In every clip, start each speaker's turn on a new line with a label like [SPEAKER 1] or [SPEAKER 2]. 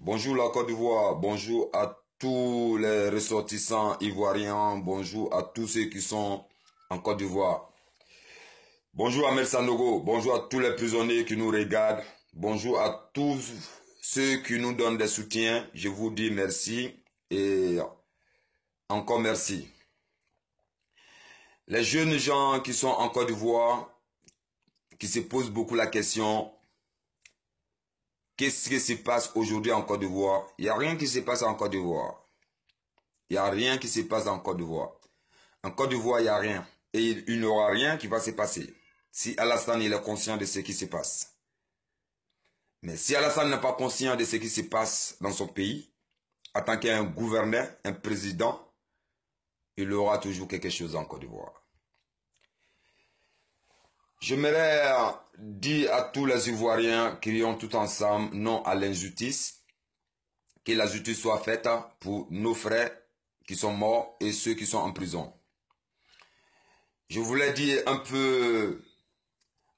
[SPEAKER 1] Bonjour la Côte d'Ivoire, bonjour à tous les ressortissants ivoiriens, bonjour à tous ceux qui sont en Côte d'Ivoire. Bonjour à Sanogo, bonjour à tous les prisonniers qui nous regardent, bonjour à tous ceux qui nous donnent des soutiens. Je vous dis merci et encore merci. Les jeunes gens qui sont en Côte d'Ivoire, qui se posent beaucoup la question: qu'est-ce qui se passe aujourd'hui en Côte d'Ivoire? Il n'y a rien qui se passe en Côte d'Ivoire. Il n'y a rien qui se passe en Côte d'Ivoire. En Côte d'Ivoire, il n'y a rien. Et il n'y aura rien qui va se passer si Alassane il est conscient de ce qui se passe. Mais si Alassane n'est pas conscient de ce qui se passe dans son pays, en tant qu'un gouverneur, un président, il aura toujours quelque chose en Côte d'Ivoire. J'aimerais dire à tous les Ivoiriens qui ont tout ensemble non à l'injustice, que la justice soit faite pour nos frères qui sont morts et ceux qui sont en prison. Je voulais dire un peu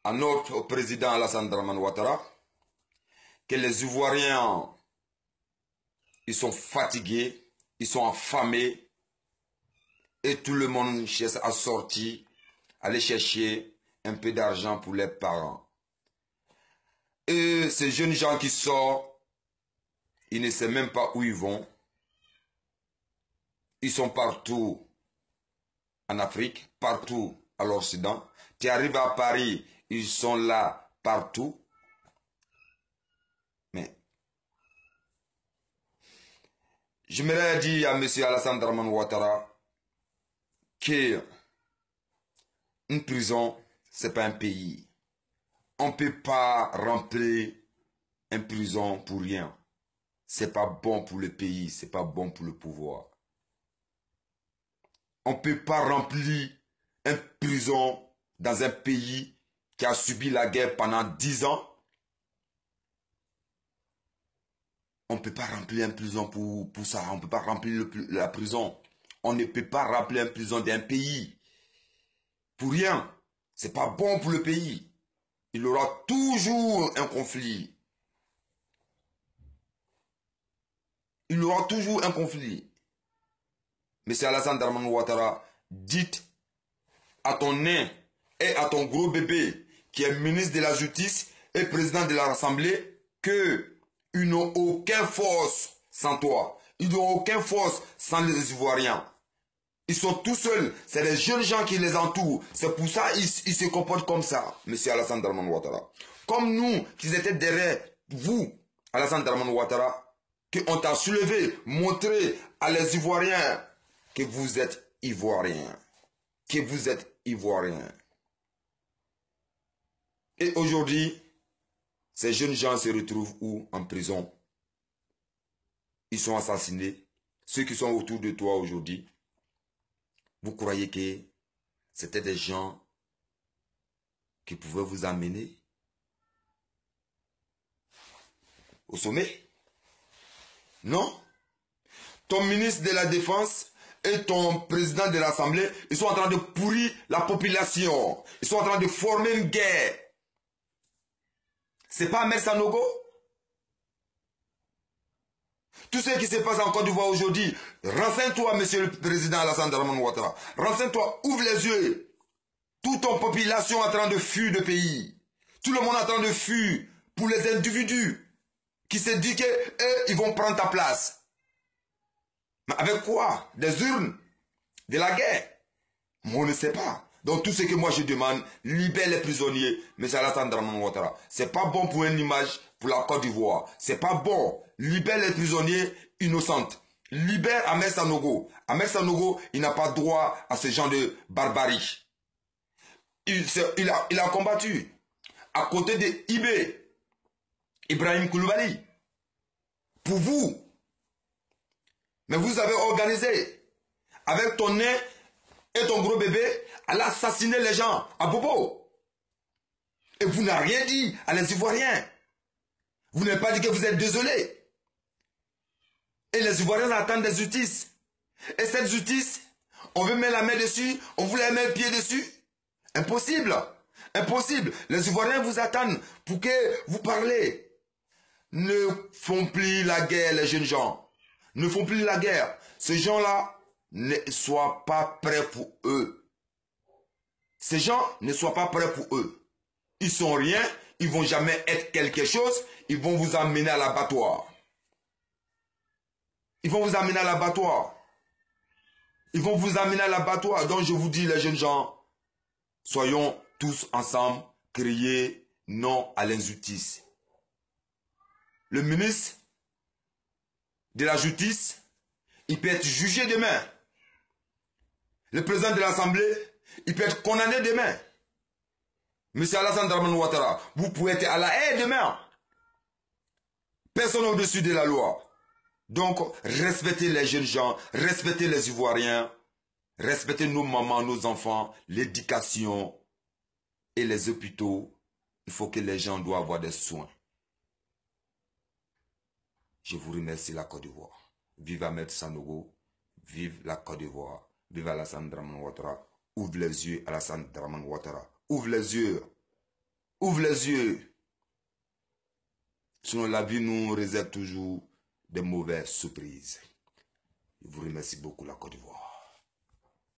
[SPEAKER 1] à notre président Alassane Dramane Ouattara que les Ivoiriens, ils sont fatigués, ils sont affamés et tout le monde cherche à sortir, aller chercher un peu d'argent pour les parents. Et ces jeunes gens qui sortent, ils ne savent même pas où ils vont. Ils sont partout en Afrique, partout à l'Occident. Tu arrives à Paris, ils sont là partout. Mais j'aimerais dire à M. Alassane Dramane Ouattara que une prison, c'est pas un pays. On ne peut pas remplir une prison pour rien. C'est pas bon pour le pays, c'est pas bon pour le pouvoir. On ne peut pas remplir une prison dans un pays qui a subi la guerre pendant 10 ans. On ne peut pas remplir une prison pour ça. On ne peut pas remplir la prison. On ne peut pas remplir une prison d'un pays pour rien. C'est pas bon pour le pays. Il y aura toujours un conflit. Il y aura toujours un conflit. Monsieur Alassane Dramane Ouattara, dites à ton nain et à ton gros bébé qui est ministre de la Justice et président de l'Assemblée que ils n'ont aucune force sans toi. Ils n'ont aucune force sans les Ivoiriens. Ils sont tout seuls. C'est les jeunes gens qui les entourent. C'est pour ça qu'ils se comportent comme ça, monsieur Alassane Dramane Ouattara. Comme nous, qui étaient derrière vous, Alassane Dramane Ouattara, qu'on t'a soulevé, montré à les Ivoiriens que vous êtes Ivoiriens. Que vous êtes Ivoiriens. Et aujourd'hui, ces jeunes gens se retrouvent où? En prison. Ils sont assassinés. Ceux qui sont autour de toi aujourd'hui, vous croyez que c'était des gens qui pouvaient vous amener au sommet? Non. Ton ministre de la Défense et ton président de l'Assemblée, ils sont en train de pourrir la population. Ils sont en train de former une guerre. C'est pas Ahmed Sanogo? Tout ce qui se passe en Côte d'Ivoire aujourd'hui, renseigne-toi, monsieur le président Alassane Dramane Ouattara. Renseigne-toi, ouvre les yeux. Toute ton population est en train de fuir le pays. Tout le monde est en train de fuir pour les individus qui se disent qu'ils vont prendre ta place. Mais avec quoi? Des urnes? De la guerre? Moi, on ne sait pas. Donc tout ce que moi je demande, libère les prisonniers, M. Alassane Dramane Ouattara. C'est pas bon pour une image pour la Côte d'Ivoire. C'est pas bon. Libère les prisonniers innocents. Libère Ahmed Sanogo. Ahmed Sanogo, il n'a pas droit à ce genre de barbarie. Il a combattu à côté de Ibrahim Koulibaly. Pour vous. Mais vous avez organisé avec ton nez et ton gros bébé à assassiner les gens à Bobo. Et vous n'avez rien dit à les Ivoiriens. Vous n'avez pas dit que vous êtes désolé. Et les Ivoiriens attendent des justices. Et cette justice, on veut mettre la main dessus, on voulait mettre le pied dessus. Impossible. Impossible. Les Ivoiriens vous attendent pour que vous parlez. ne font plus la guerre, les jeunes gens. Ne font plus la guerre. Ces gens-là ne soient pas prêts pour eux. Ces gens ne soient pas prêts pour eux. Ils sont rien, ils vont jamais être quelque chose, ils vont vous amener à l'abattoir. Ils vont vous amener à l'abattoir. Ils vont vous amener à l'abattoir. Donc je vous dis, les jeunes gens, soyons tous ensemble, crier non à l'injustice. Le ministre de la Justice, il peut être jugé demain. Le président de l'Assemblée, il peut être condamné demain. Monsieur Alassane Dramane Ouattara, vous pouvez être à la haie demain. Personne au-dessus de la loi. Donc, respectez les jeunes gens, respectez les Ivoiriens, respectez nos mamans, nos enfants, l'éducation et les hôpitaux. Il faut que les gens doivent avoir des soins. Je vous remercie, la Côte d'Ivoire. Vive Ahmed Sanogo, vive la Côte d'Ivoire, vive Alassane Dramane Ouattara. Ouvre les yeux, Alassane Dramane Ouattara. Ouvre les yeux. Ouvre les yeux. Sinon, la vie nous réserve toujours des mauvaises surprises. Je vous remercie beaucoup, la Côte d'Ivoire.